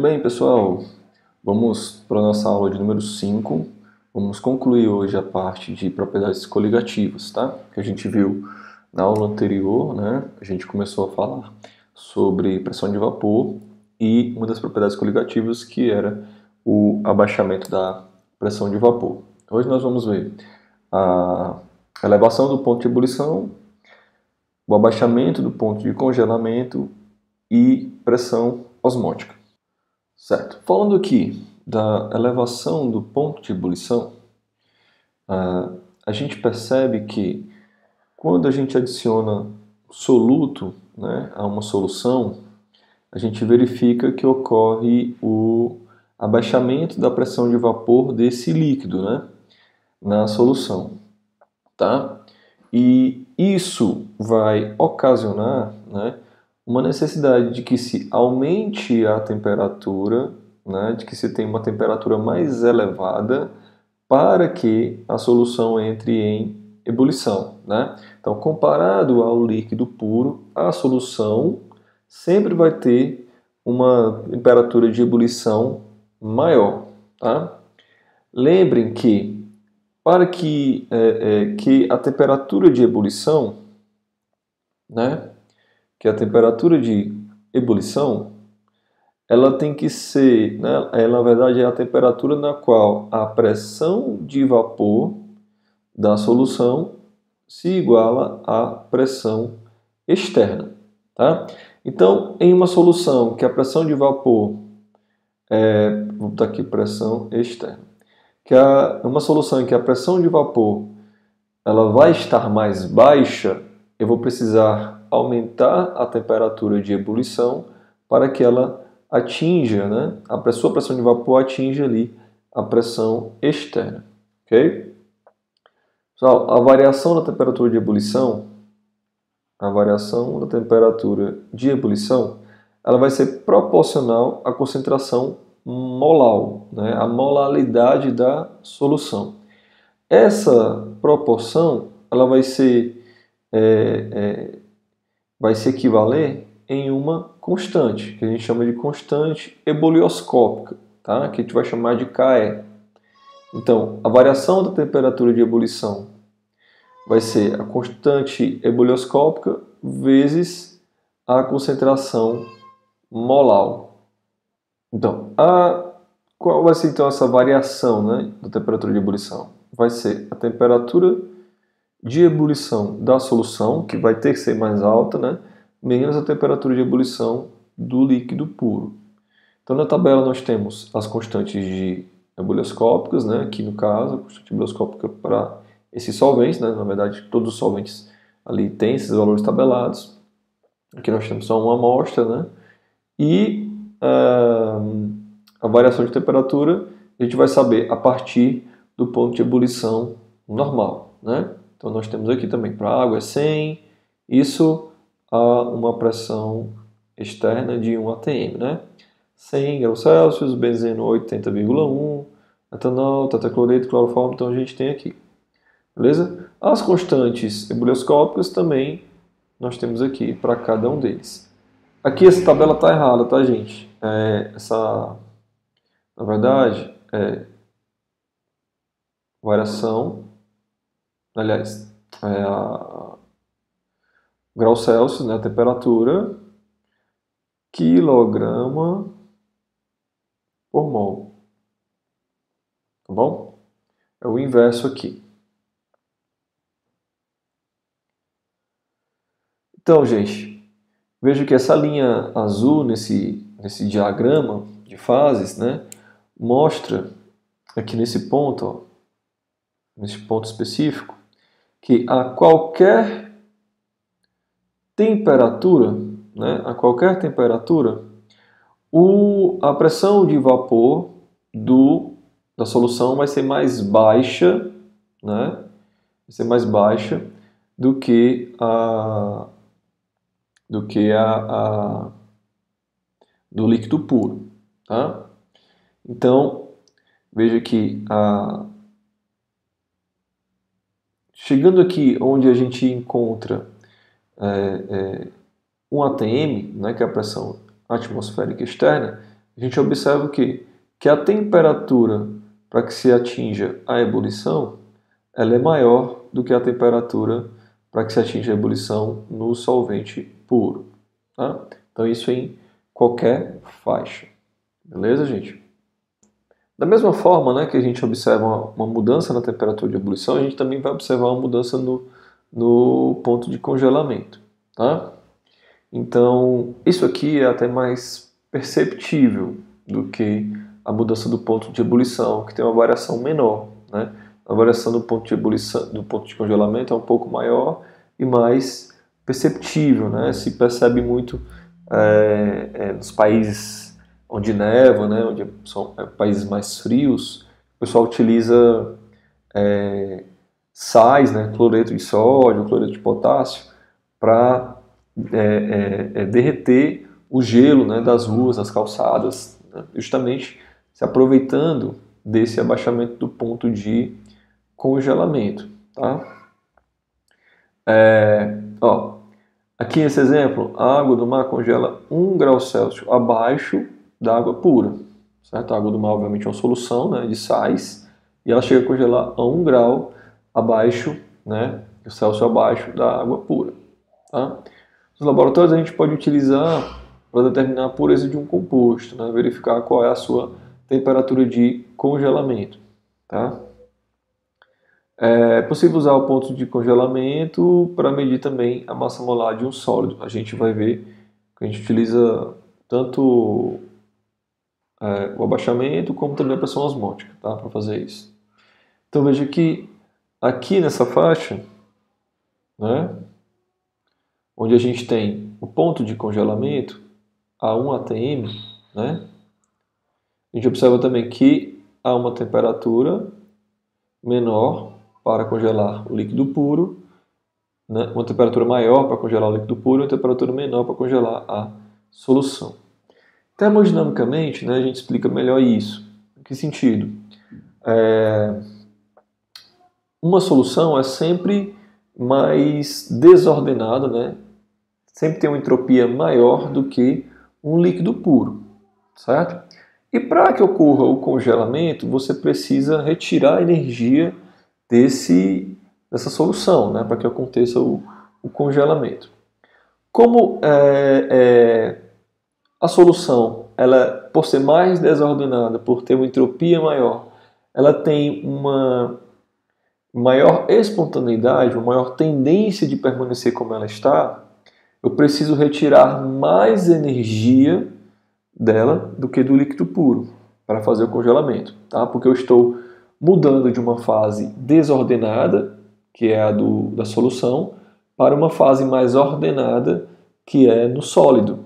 bem, pessoal? Vamos para a nossa aula de número 5. Vamos concluir hoje a parte de propriedades coligativas, tá? Que a gente viu na aula anterior, né? A gente começou a falar sobre pressão de vapor e uma das propriedades coligativas que era o abaixamento da pressão de vapor. Hoje nós vamos ver a elevação do ponto de ebulição, o abaixamento do ponto de congelamento e pressão osmótica. Certo. Falando aqui da elevação do ponto de ebulição, a gente percebe que quando a gente adiciona soluto, né, a uma solução, a gente verifica que ocorre o abaixamento da pressão de vapor desse líquido, né, na solução. Tá? E isso vai ocasionar, né, uma necessidade de que se aumente a temperatura, né, de que se tenha uma temperatura mais elevada para que a solução entre em ebulição, né? Então, comparado ao líquido puro, a solução sempre vai ter uma temperatura de ebulição maior. Tá? Lembrem que para que a temperatura de ebulição, né, que a temperatura de ebulição, ela tem que ser, né, na verdade é a temperatura na qual a pressão de vapor da solução se iguala à pressão externa. Tá? Então, em uma solução que a pressão de vapor vou botar aqui pressão externa, uma solução em que a pressão de vapor ela vai estar mais baixa, eu vou precisar aumentar a temperatura de ebulição para que ela atinja, né, sua pressão de vapor atinja ali a pressão externa. Ok? Pessoal, a variação da temperatura de ebulição, ela vai ser proporcional à concentração molar, né, a molalidade da solução. Essa proporção ela vai se equivaler em uma constante, que a gente chama de constante ebulioscópica, tá? Que a gente vai chamar de KE. Então, a variação da temperatura de ebulição vai ser a constante ebulioscópica vezes a concentração molar. Então, qual vai ser então essa variação, né, da temperatura de ebulição? Vai ser a temperatura de ebulição da solução, que vai ter que ser mais alta, né, menos a temperatura de ebulição do líquido puro. Então, na tabela nós temos as constantes de ebulioscópicas, né, aqui no caso, a constante ebulioscópica para esses solventes, né, na verdade todos os solventes ali têm esses valores tabelados. Aqui nós temos só uma amostra, né, e a variação de temperatura a gente vai saber a partir do ponto de ebulição normal, né? Então nós temos aqui também para a água é 100, isso a uma pressão externa de 1 atm, né? 100 graus Celsius, benzeno 80,1, etanol, tetracloreto, cloroformo, então a gente tem aqui. Beleza? As constantes ebulioscópicas também nós temos aqui para cada um deles. Aqui essa tabela está errada, tá, gente? Na verdade, variação, aliás, graus Celsius, né, a temperatura, quilograma por mol. Tá bom? É o inverso aqui. Então, gente, veja que essa linha azul nesse diagrama de fases, né, mostra aqui nesse ponto, ó, nesse ponto específico, que a qualquer temperatura, né, a pressão de vapor da solução vai ser mais baixa, né, vai ser mais baixa do que do líquido puro, tá? Então, veja que chegando aqui onde a gente encontra 1 atm, né, que é a pressão atmosférica externa, a gente observa o quê? Que a temperatura para que se atinja a ebulição, ela é maior do que a temperatura para que se atinja a ebulição no solvente puro. Tá? Então isso em qualquer faixa. Beleza, gente? Da mesma forma, né, que a gente observa uma mudança na temperatura de ebulição, a gente também vai observar uma mudança no ponto de congelamento. Tá? Então, isso aqui é até mais perceptível do que a mudança do ponto de ebulição, que tem uma variação menor. Né? A variação do ponto de ebulição, do ponto de congelamento é um pouco maior e mais perceptível. Né? Se percebe muito nos países onde neva, né? Onde são países mais frios, o pessoal utiliza sais, né? Cloreto de sódio, cloreto de potássio, para derreter o gelo, né, das ruas, das calçadas, né, justamente se aproveitando desse abaixamento do ponto de congelamento. Tá? Aqui nesse exemplo, a água do mar congela 1 grau Celsius abaixo da água pura. Certo? A água do mar, obviamente, é uma solução, né, de sais, e ela chega a congelar a 1 grau abaixo, né, Celsius abaixo da água pura. Tá? Nos laboratórios a gente pode utilizar para determinar a pureza de um composto, né? Verificar qual é a sua temperatura de congelamento. Tá? É possível usar o ponto de congelamento para medir também a massa molar de um sólido. A gente vai ver que a gente utiliza tanto o abaixamento como também a pressão osmótica, tá? Para fazer isso. Então veja que aqui nessa faixa, né, onde a gente tem o ponto de congelamento a 1 atm, né, a gente observa também que há uma temperatura menor para congelar o líquido puro, né, uma temperatura maior para congelar o líquido puro e uma temperatura menor para congelar a solução. Termodinamicamente, né, a gente explica melhor isso. Em que sentido? Uma solução é sempre mais desordenada, né? Sempre tem uma entropia maior do que um líquido puro, certo? E para que ocorra o congelamento, você precisa retirar a energia dessa solução, né? Para que aconteça o congelamento. Como a solução, ela, por ser mais desordenada, por ter uma entropia maior, ela tem uma maior espontaneidade, uma maior tendência de permanecer como ela está, eu preciso retirar mais energia dela do que do líquido puro para fazer o congelamento, tá? Porque eu estou mudando de uma fase desordenada, que é a da solução, para uma fase mais ordenada, que é no sólido.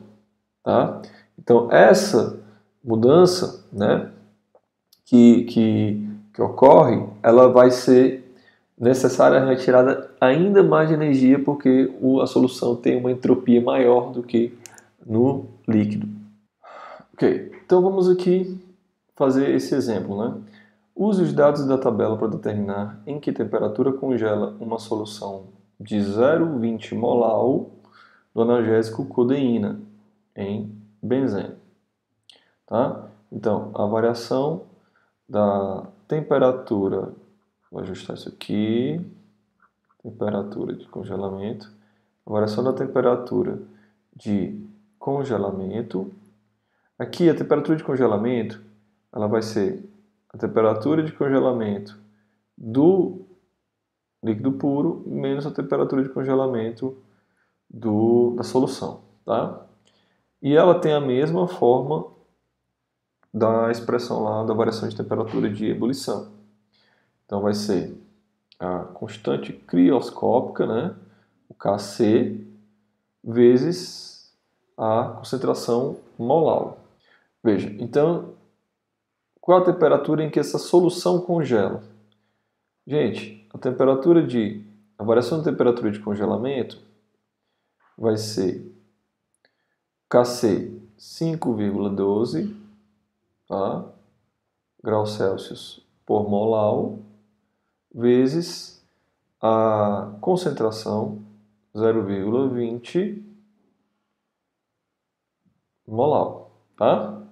Tá? Então, essa mudança, né, que ocorre, ela vai ser necessária a retirada ainda mais de energia, porque a solução tem uma entropia maior do que no líquido. Ok, então vamos aqui fazer esse exemplo. Né? Use os dados da tabela para determinar em que temperatura congela uma solução de 0,20 molar do analgésico codeína em benzeno. Tá? Então, a variação da temperatura, vou ajustar isso aqui, temperatura de congelamento, a variação da temperatura de congelamento. Aqui a temperatura de congelamento, ela vai ser a temperatura de congelamento do líquido puro menos a temperatura de congelamento da solução. Tá? E ela tem a mesma forma da expressão lá da variação de temperatura de ebulição. Então vai ser a constante crioscópica, né, o Kc, vezes a concentração molar. Veja, então, qual a temperatura em que essa solução congela? Gente, a variação de temperatura de congelamento vai ser Kc 5,12, tá? Graus Celsius por molar, vezes a concentração 0,20 molar. Tá?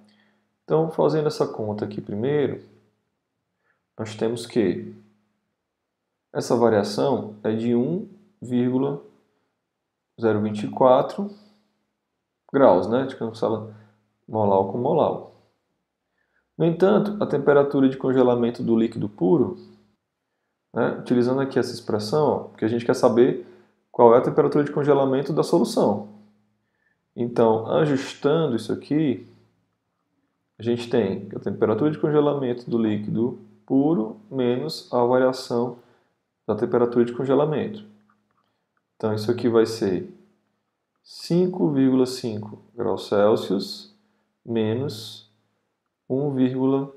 Então, fazendo essa conta aqui primeiro, nós temos que essa variação é de 1,024 graus, né? A gente fala molar com molar. No entanto, a temperatura de congelamento do líquido puro, né, utilizando aqui essa expressão, porque a gente quer saber qual é a temperatura de congelamento da solução. Então, ajustando isso aqui, a gente tem a temperatura de congelamento do líquido puro menos a variação da temperatura de congelamento. Então, isso aqui vai ser 5,5 graus Celsius menos 1,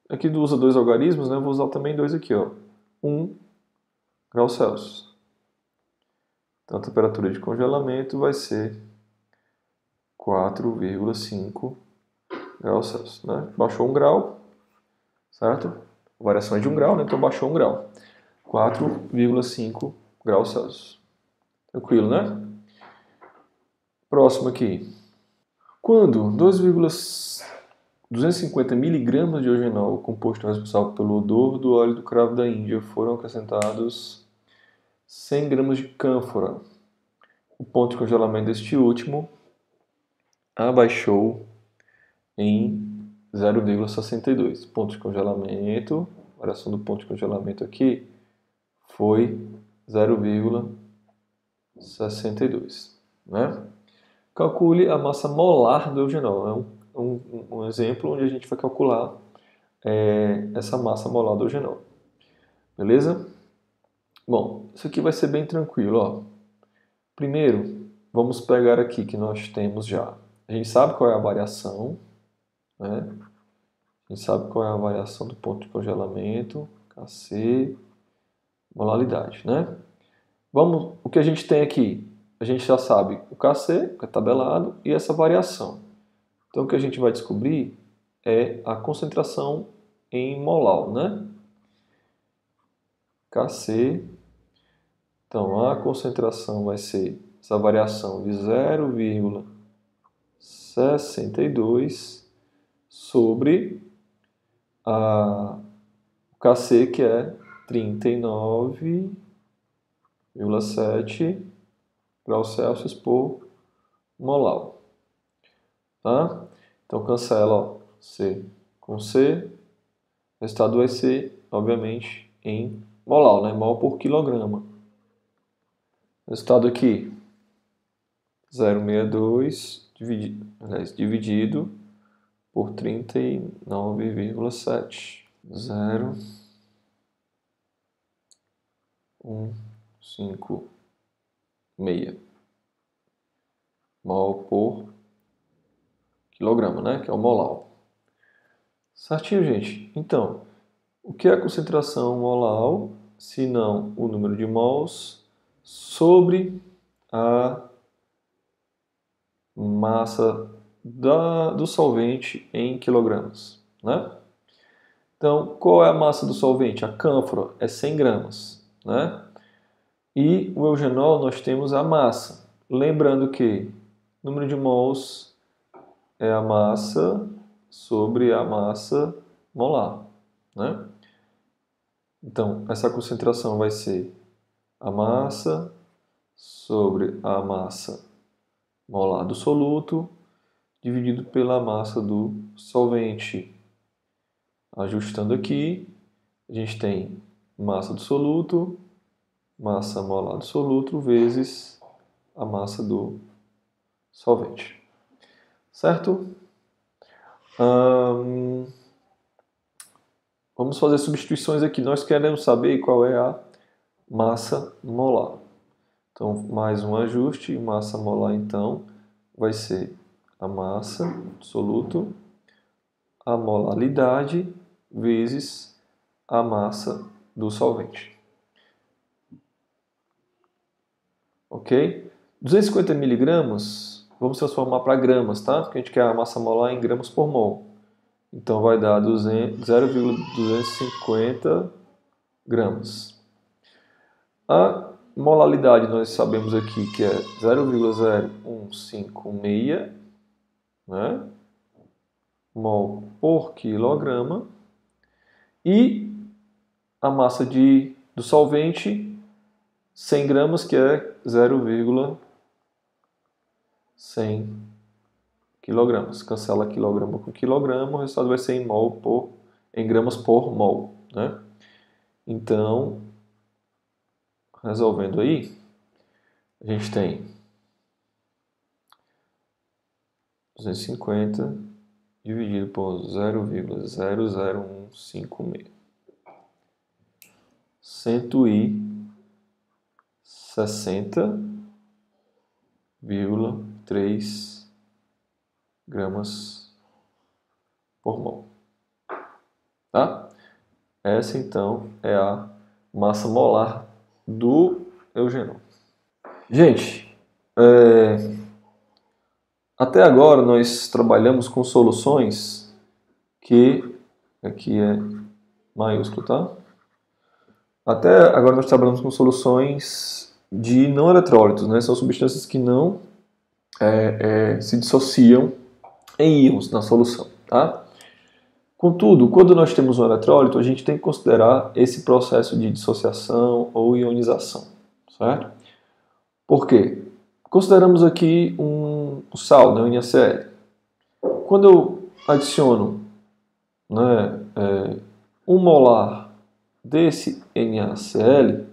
aqui usa dois algarismos, né? Vou usar também dois aqui, ó. 1 graus Celsius. Então, a temperatura de congelamento vai ser 4,5 graus Celsius, né? Baixou 1 grau, certo? A variação é de 1 grau, né? Então baixou 1 grau. 4,5 graus Celsius. Tranquilo, né? Próximo aqui. Quando 250 mg de eugenol, composto responsável pelo odor do óleo do cravo da Índia, foram acrescentados 100 gramas de cânfora, o ponto de congelamento deste último abaixou em 0,62. Ponto de congelamento, variação do ponto de congelamento aqui foi 0,62, né? Calcule a massa molar do eugenol. É um exemplo onde a gente vai calcular essa massa molar do eugenol. Beleza? Bom, isso aqui vai ser bem tranquilo, ó. Primeiro, vamos pegar aqui que nós temos já. A gente sabe qual é a variação, né? A gente sabe qual é a variação do ponto de congelamento, Kc, molaridade, né? O que a gente tem aqui? A gente já sabe o Kc, que é tabelado, e essa variação. Então, o que a gente vai descobrir é a concentração em molar, né? Kc. Então, a concentração vai ser essa variação de 0,62 sobre o Kc, que é 39,7 graus Celsius por molar. Tá? Então, cancela, ó, C com C. O resultado vai ser, obviamente, em molar, né? Mol por quilograma. Resultado aqui, 0,62 dividido por 39,7. 0,156 mol por quilograma, né? Que é o molar. Certinho, gente? Então, o que é a concentração molar, se não o número de mols sobre a massa do solvente em quilogramas, né? Então, qual é a massa do solvente? A cânfora é 100 gramas, né? E o eugenol nós temos a massa. Lembrando que o número de mols é a massa sobre a massa molar, né? Então, essa concentração vai ser a massa sobre a massa molar do soluto dividido pela massa do solvente. Ajustando aqui, a gente tem massa do soluto, massa molar do soluto vezes a massa do solvente. Certo? Vamos fazer substituições aqui. Nós queremos saber qual é a massa molar. Então, mais um ajuste. Massa molar, então, vai ser a massa do soluto, a molaridade vezes a massa do solvente. Ok? 250 miligramas, vamos transformar para gramas, tá? Porque a gente quer a massa molar em gramas por mol. Então vai dar 0,250 gramas. A molaridade nós sabemos aqui que é 0,0156, né? mol por quilograma, e a massa do solvente, 100 gramas, que é 0,100 quilogramas. Cancela quilograma com quilograma, o resultado vai ser em gramas por mol, né? Então, resolvendo aí, a gente tem 250 dividido por 0,00156. 160,3 gramas por mol. Tá? Essa, então, é a massa molar do eugenol. Gente, até agora nós trabalhamos com soluções que, aqui é maiúsculo, tá? Até agora nós trabalhamos com soluções de não eletrólitos, né? São substâncias que não se dissociam em íons na solução, tá? Contudo, quando nós temos um eletrólito, a gente tem que considerar esse processo de dissociação ou ionização, certo? Por quê? Consideramos aqui um sal, né, o NaCl. Quando eu adiciono, né, 1 molar desse NaCl,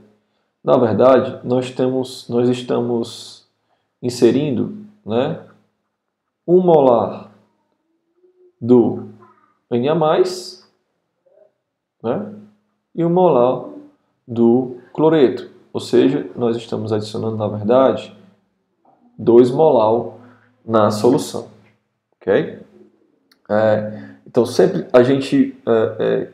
na verdade, nós estamos inserindo, né, 1 molar do Na+, né, e 1 molar do cloreto. Ou seja, nós estamos adicionando, na verdade, 2 molar na solução. Ok? Então, sempre a gente,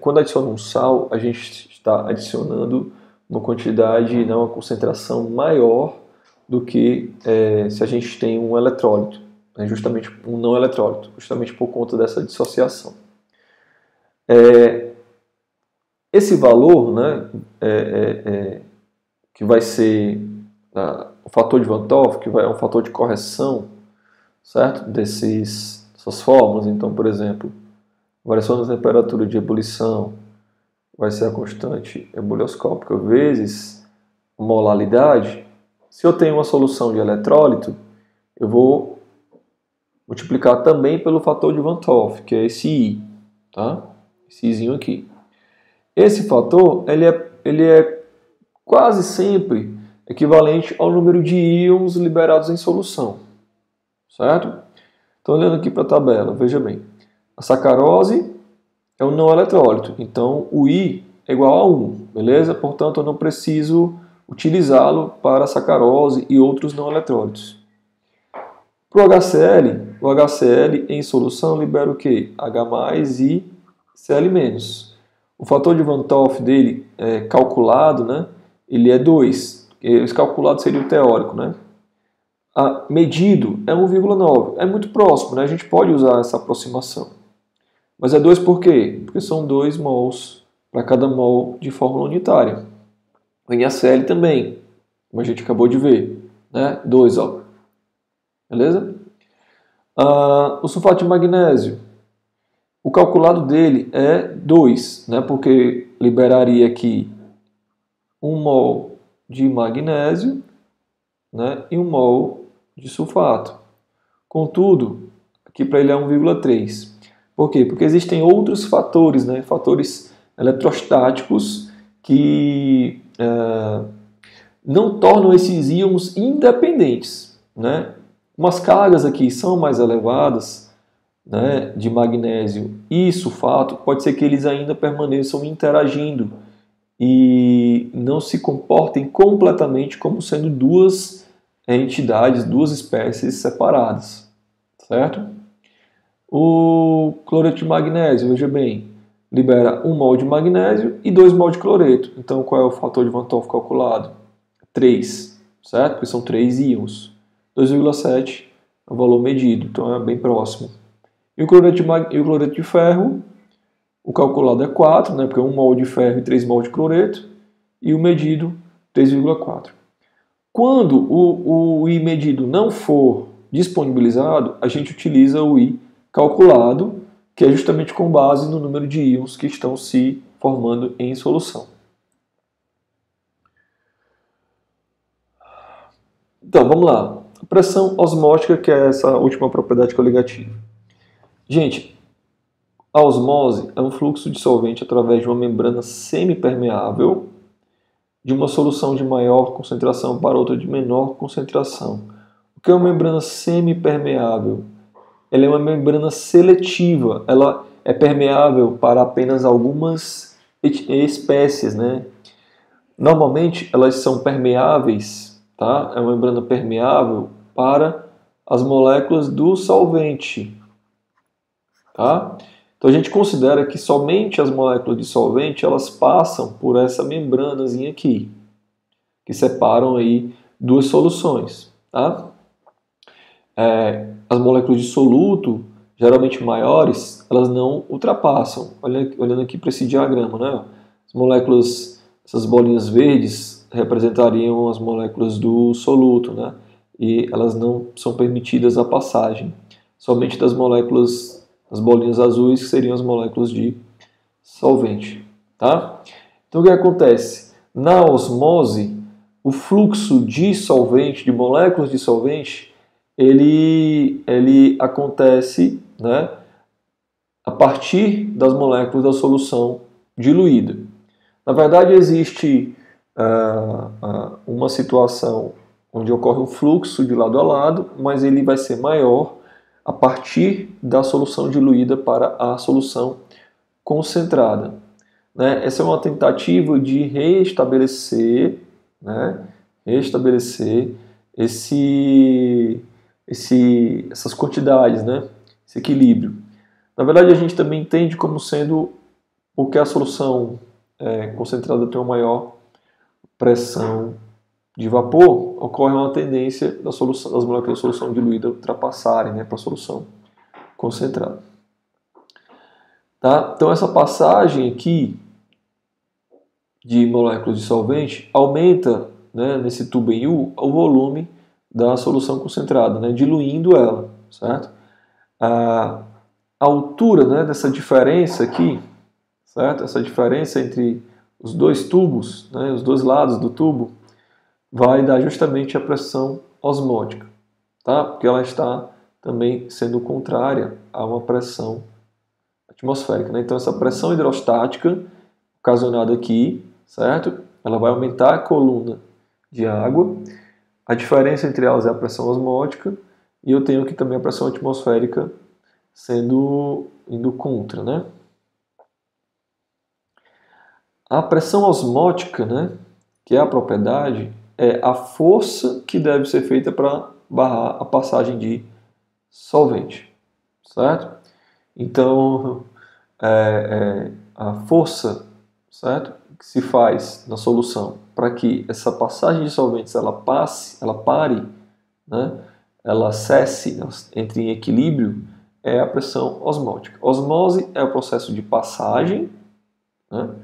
quando adiciona um sal, a gente está adicionando uma quantidade, né, uma concentração maior do que se a gente tem um eletrólito, né, justamente um não eletrólito, justamente por conta dessa dissociação. Esse valor, né, que vai ser o fator de Van 't Hoff, que é um fator de correção, certo? Dessas fórmulas. Então, por exemplo, variação da temperatura de ebulição vai ser a constante ebulioscópica vezes molaridade. Se eu tenho uma solução de eletrólito, eu vou multiplicar também pelo fator de Van 't Hoff, que é esse I, tá? Esse Izinho aqui. Esse fator, ele é quase sempre equivalente ao número de íons liberados em solução, certo? Então, olhando aqui para a tabela, veja bem. A sacarose é um não eletrólito, então o I é igual a 1, beleza? Portanto, eu não preciso utilizá-lo para a sacarose e outros não eletrólitos. Para o HCl em solução libera o quê? H+ e Cl-. O fator de Van 't Hoff dele calculado, né? Ele é 2. Esse calculado seria o teórico, né? Medido é 1,9. É muito próximo, né? A gente pode usar essa aproximação. Mas é 2 por quê? Porque são 2 mols para cada mol de fórmula unitária. O NaCl também, como a gente acabou de ver, né? 2, ó. Beleza? O sulfato de magnésio, o calculado dele é 2, né? Porque liberaria aqui 1 mol de magnésio, né? E 1 mol de sulfato. Contudo, aqui para ele é 1,3. Por quê? Porque existem outros fatores, né? Fatores eletrostáticos que não tornam esses íons independentes, né? Umas cargas aqui são mais elevadas, né, de magnésio e sulfato, pode ser que eles ainda permaneçam interagindo e não se comportem completamente como sendo duas entidades, duas espécies separadas, certo? O cloreto de magnésio, veja bem, libera 1 mol de magnésio e 2 mol de cloreto. Então, qual é o fator de Van 't Hoff calculado? 3, certo? Porque são 3 íons. 2,7 é o valor medido, então é bem próximo. E o cloreto de ferro, o calculado é 4, né? Porque é 1 mol de ferro e 3 mol de cloreto. E o medido, 3,4. Quando o I medido não for disponibilizado, a gente utiliza o I calculado, que é justamente com base no número de íons que estão se formando em solução. Então, vamos lá. A pressão osmótica, que é essa última propriedade coligativa. Gente, a osmose é um fluxo de solvente através de uma membrana semipermeável de uma solução de maior concentração para outra de menor concentração. O que é uma membrana semipermeável? Ela é uma membrana seletiva. Ela é permeável para apenas algumas espécies, né? Normalmente, elas são permeáveis, tá? É uma membrana permeável para as moléculas do solvente, tá? Então a gente considera que somente as moléculas de solvente elas passam por essa membranazinha aqui, que separam aí duas soluções, tá? As moléculas de soluto, geralmente maiores, elas não ultrapassam. Olhando aqui para esse diagrama, né? As moléculas, essas bolinhas verdes representariam as moléculas do soluto, né? E elas não são permitidas a passagem. Somente das moléculas, as bolinhas azuis, que seriam as moléculas de solvente, tá? Então o que acontece? Na osmose, o fluxo de solvente, de moléculas de solvente, ele acontece, né, a partir das moléculas da solução diluída. Na verdade, existe uma situação onde ocorre um fluxo de lado a lado, mas ele vai ser maior a partir da solução diluída para a solução concentrada. Né? Essa é uma tentativa de restabelecer, né, essas quantidades, né, esse equilíbrio. Na verdade, a gente também entende como sendo porque a solução concentrada tem uma maior pressão de vapor, ocorre uma tendência das moléculas de solução diluída ultrapassarem, né, para a solução concentrada. Tá? Então essa passagem aqui de moléculas de solvente aumenta, né, nesse tubo em U o volume da solução concentrada, né, diluindo ela, certo? A altura, né, dessa diferença aqui, certo? Essa diferença entre os dois tubos, né, os dois lados do tubo, vai dar justamente a pressão osmótica, tá? Porque ela está também sendo contrária a uma pressão atmosférica, né? Então essa pressão hidrostática ocasionada aqui, certo? Ela vai aumentar a coluna de água. A diferença entre elas é a pressão osmótica e eu tenho aqui também a pressão atmosférica indo contra, né? A pressão osmótica, né, que é a propriedade, é a força que deve ser feita para barrar a passagem de solvente, certo? Então, a força, certo, que se faz na solução para que essa passagem de solventes ela pare, né, ela cesse, entre em equilíbrio, é a pressão osmótica. Osmose é o processo de passagem, né,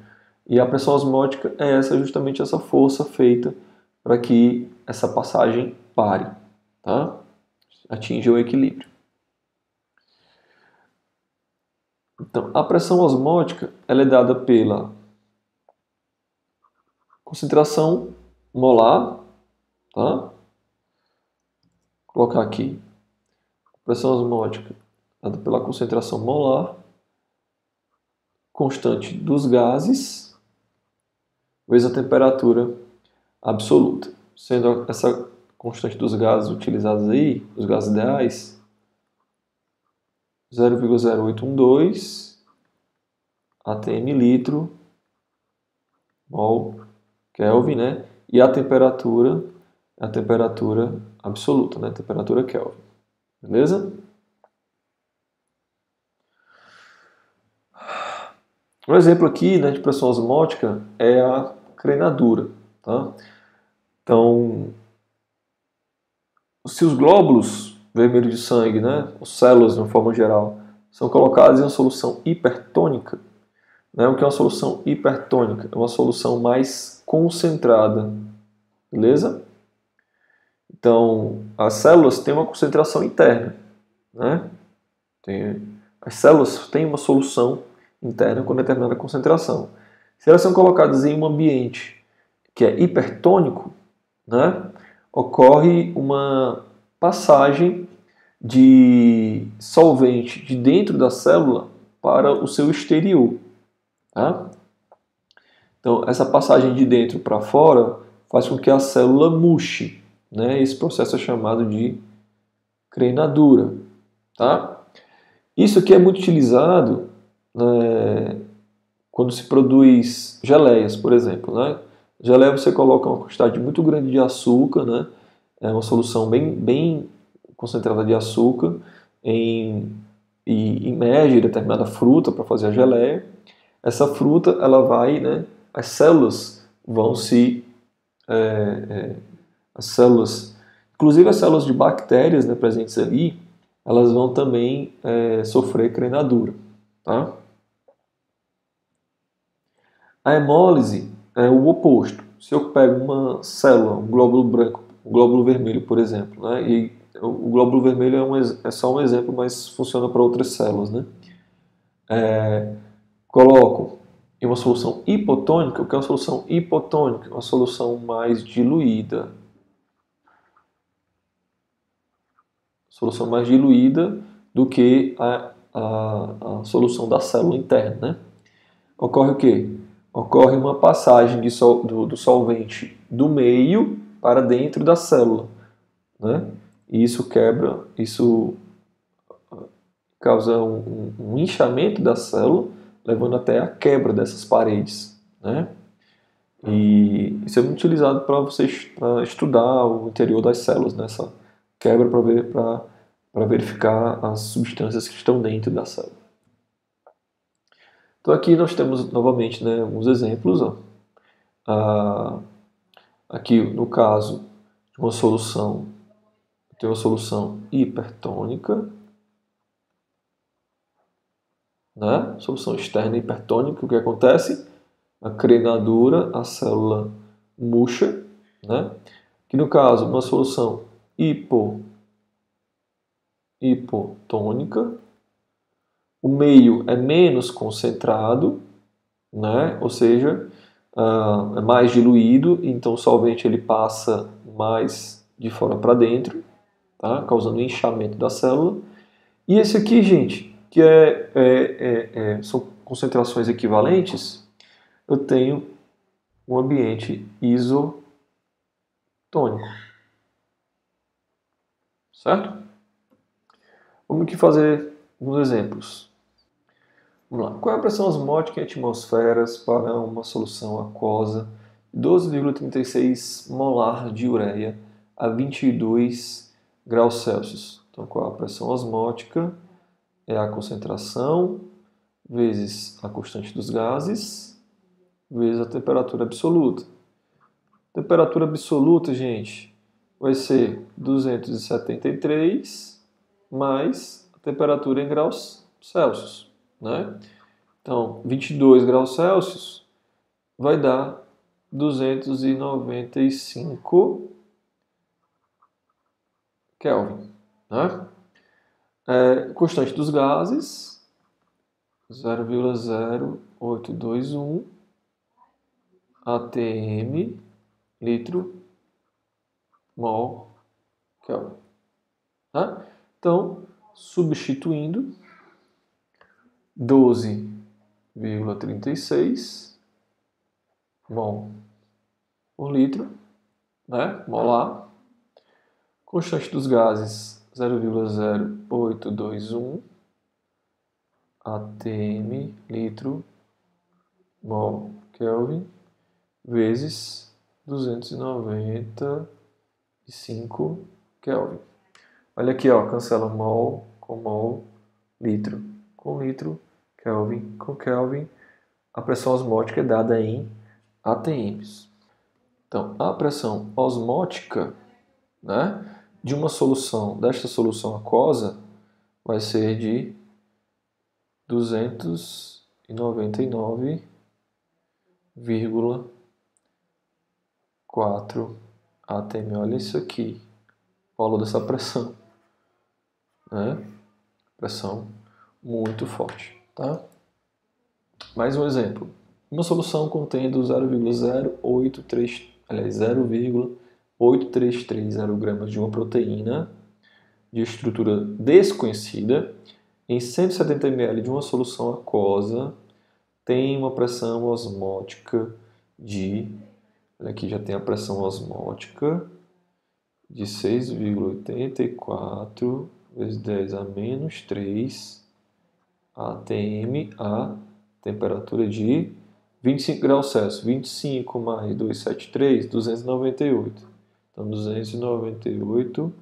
e a pressão osmótica é justamente essa força feita para que essa passagem pare, tá? Atinja o equilíbrio. Então, a pressão osmótica ela é dada pela concentração molar, tá? Vou colocar aqui. Pressão osmótica dada pela concentração molar constante dos gases vezes a temperatura absoluta. Sendo essa constante dos gases utilizados aí, os gases ideais, 0,0812 atm litro mol Kelvin, né? E a temperatura absoluta, né? Temperatura Kelvin. Beleza? Um exemplo aqui, né, de pressão osmótica é a crenadura, tá? Então, se os glóbulos vermelhos de sangue, né, as células de uma forma geral, são colocadas em uma solução hipertônica, né, o que é uma solução hipertônica? É uma solução mais concentrada, beleza? Então, as células têm uma concentração interna, né? As células têm uma solução interna com determinada concentração. Se elas são colocadas em um ambiente que é hipertônico, né, ocorre uma passagem de solvente de dentro da célula para o seu exterior. Tá? Então, essa passagem de dentro para fora faz com que a célula murche. Né? Esse processo é chamado de crenadura. Tá? Isso aqui é muito utilizado quando se produz geleias, por exemplo. Né? Geleia você coloca uma quantidade muito grande de açúcar, né? É uma solução bem concentrada de açúcar e imerge determinada fruta para fazer a geleia. Essa fruta, ela vai, né? As células vão se... as células, inclusive as células de bactérias, né, presentes ali, elas vão também sofrer crenadura. Tá? A hemólise é o oposto. Se eu pego uma célula, um glóbulo branco, um glóbulo vermelho, por exemplo, né, e o glóbulo vermelho é só um exemplo, mas funciona para outras células, né? Coloco em uma solução hipotônica. O que é uma solução hipotônica? Uma solução mais diluída. Solução mais diluída do que a solução da célula interna, né? Ocorre o quê? Ocorre uma passagem do solvente do meio para dentro da célula, né? E isso causa um inchamento da célula, levando até a quebra dessas paredes, né? E isso é muito utilizado para você estudar o interior das células, nessa quebra para verificar as substâncias que estão dentro da célula. Então aqui nós temos novamente, né, alguns exemplos. Ó. Aqui no caso de uma solução, tem uma solução hipertônica, né? Solução externa hipertônica, o que acontece? A crenadura, a célula murcha, né? Que no caso, uma solução hipotônica, o meio é menos concentrado, né? Ou seja, é mais diluído, então o solvente ele passa mais de fora para dentro, tá? Causando inchamento da célula. E esse aqui, gente, que são concentrações equivalentes, eu tenho um ambiente isotônico. Certo? Vamos aqui fazer alguns exemplos. Vamos lá. Qual é a pressão osmótica em atmosferas para uma solução aquosa de 12,36 molar de ureia a 22 graus Celsius? Então, qual é a pressão osmótica? É a concentração vezes a constante dos gases vezes a temperatura absoluta. Temperatura absoluta, gente, vai ser 273 mais a temperatura em graus Celsius, né? Então, 22 graus Celsius vai dar 295 Kelvin, né? Constante dos gases, 0,0821 atm litro mol Kelvin. Tá? Então, substituindo 12,36 mol por litro, né? Molar. Constante dos gases 0,0821 atm litro mol Kelvin vezes 295 Kelvin. Olha aqui, ó, cancela mol com mol, litro com litro, Kelvin com Kelvin. A pressão osmótica é dada em atms. Então, a pressão osmótica, né, de uma solução, desta solução aquosa, vai ser de 299,4 atm. Olha isso aqui, o valor dessa pressão, né? Pressão muito forte, tá? Mais um exemplo. Uma solução contendo 0,8330 gramas de uma proteína de estrutura desconhecida em 170 ml de uma solução aquosa tem uma pressão osmótica de, olha aqui já tem a pressão osmótica de 6,84 vezes 10 a menos 3 atm a temperatura de 25 graus Celsius. 25 mais 273, 298. Então, 298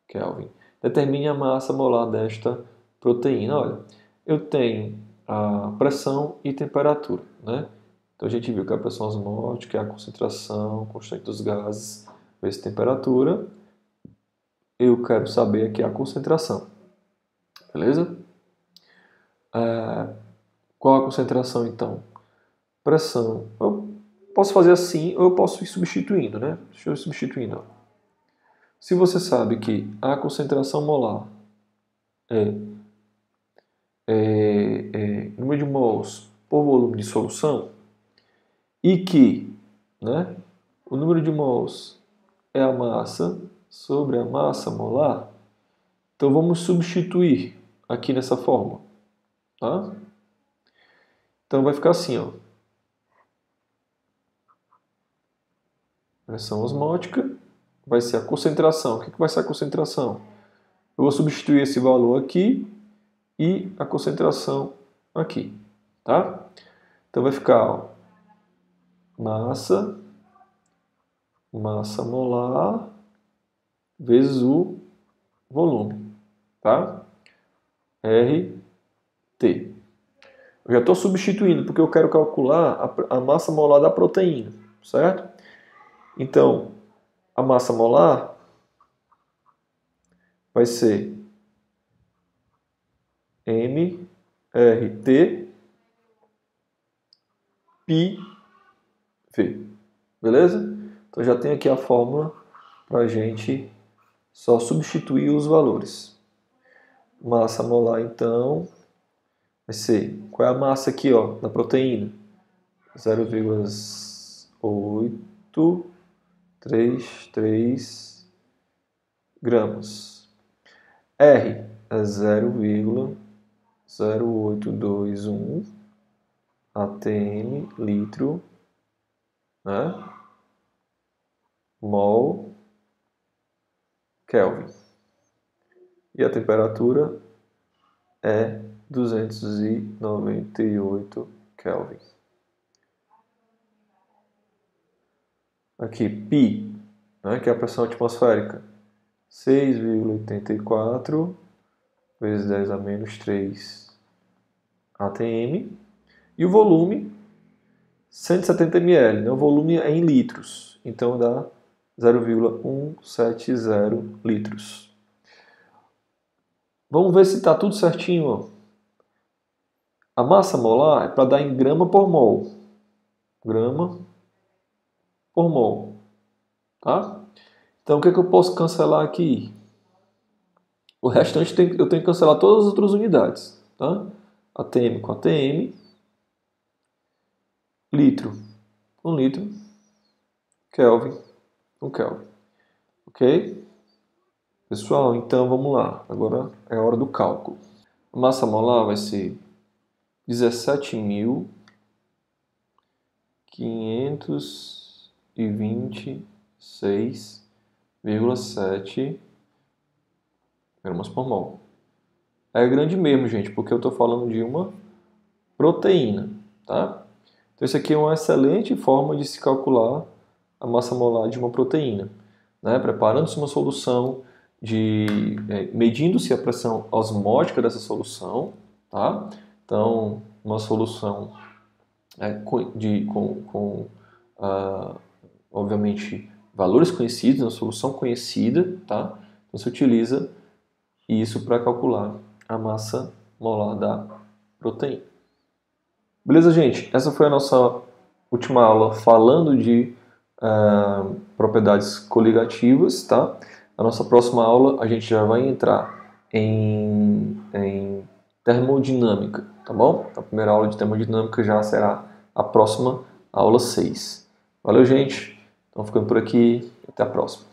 Kelvin. Determine a massa molar desta proteína. Olha, eu tenho a pressão e temperatura, né? Então, a gente viu que a pressão osmótica é a concentração constante dos gases vezes temperatura. Eu quero saber aqui a concentração. Beleza? Qual a concentração, então? Pressão. Eu posso fazer assim ou eu posso ir substituindo, né? Deixa eu ir substituindo. Ó. Se você sabe que a concentração molar é número de mols por volume de solução e que, né, o número de mols é a massa sobre a massa molar, então vamos substituir aqui nessa fórmula. Tá? Então vai ficar assim, ó. Pressão osmótica vai ser a concentração. O que vai ser a concentração? Eu vou substituir esse valor aqui e a concentração aqui, tá? Então vai ficar, ó, massa molar vezes o volume, tá? RT. Eu já estou substituindo porque eu quero calcular a massa molar da proteína, certo? Então, a massa molar vai ser MRT pi-V. Beleza? Então já tem aqui a fórmula para a gente só substituir os valores. Massa molar, então, vai ser... Qual é a massa aqui, ó, da proteína? 0,833 gramas. R é 0,0821 atm litro, né? Mol Kelvin. E a temperatura é 298 Kelvin. Aqui, π, né, que é a pressão atmosférica, 6,84 vezes 10 a menos 3 atm. E o volume, 170 ml. Né? O volume é em litros, então dá 0,170 litros. Vamos ver se está tudo certinho. Ó. A massa molar é para dar em grama por mol. Grama por mol. Tá? Então o que eu posso cancelar aqui? O restante eu tenho que cancelar todas as outras unidades. Tá? ATM com ATM. Litro. 1 litro. Kelvin. 1 Kelvin. Ok? Pessoal, então vamos lá. Agora é a hora do cálculo. A massa molar vai ser 17.526,7 gramas por mol. É grande mesmo, gente, porque eu estou falando de uma proteína, tá? Então, isso aqui é uma excelente forma de se calcular a massa molar de uma proteína, né? Preparando-se uma solução, medindo-se a pressão osmótica dessa solução, tá? Então, uma solução obviamente, valores conhecidos, uma solução conhecida, tá? Então, você utiliza isso para calcular a massa molar da proteína. Beleza, gente? Essa foi a nossa última aula falando de propriedades coligativas, tá? Na nossa próxima aula a gente já vai entrar em termodinâmica, tá bom? A primeira aula de termodinâmica já será a próxima aula 6. Valeu, gente. Então, ficando por aqui. Até a próxima.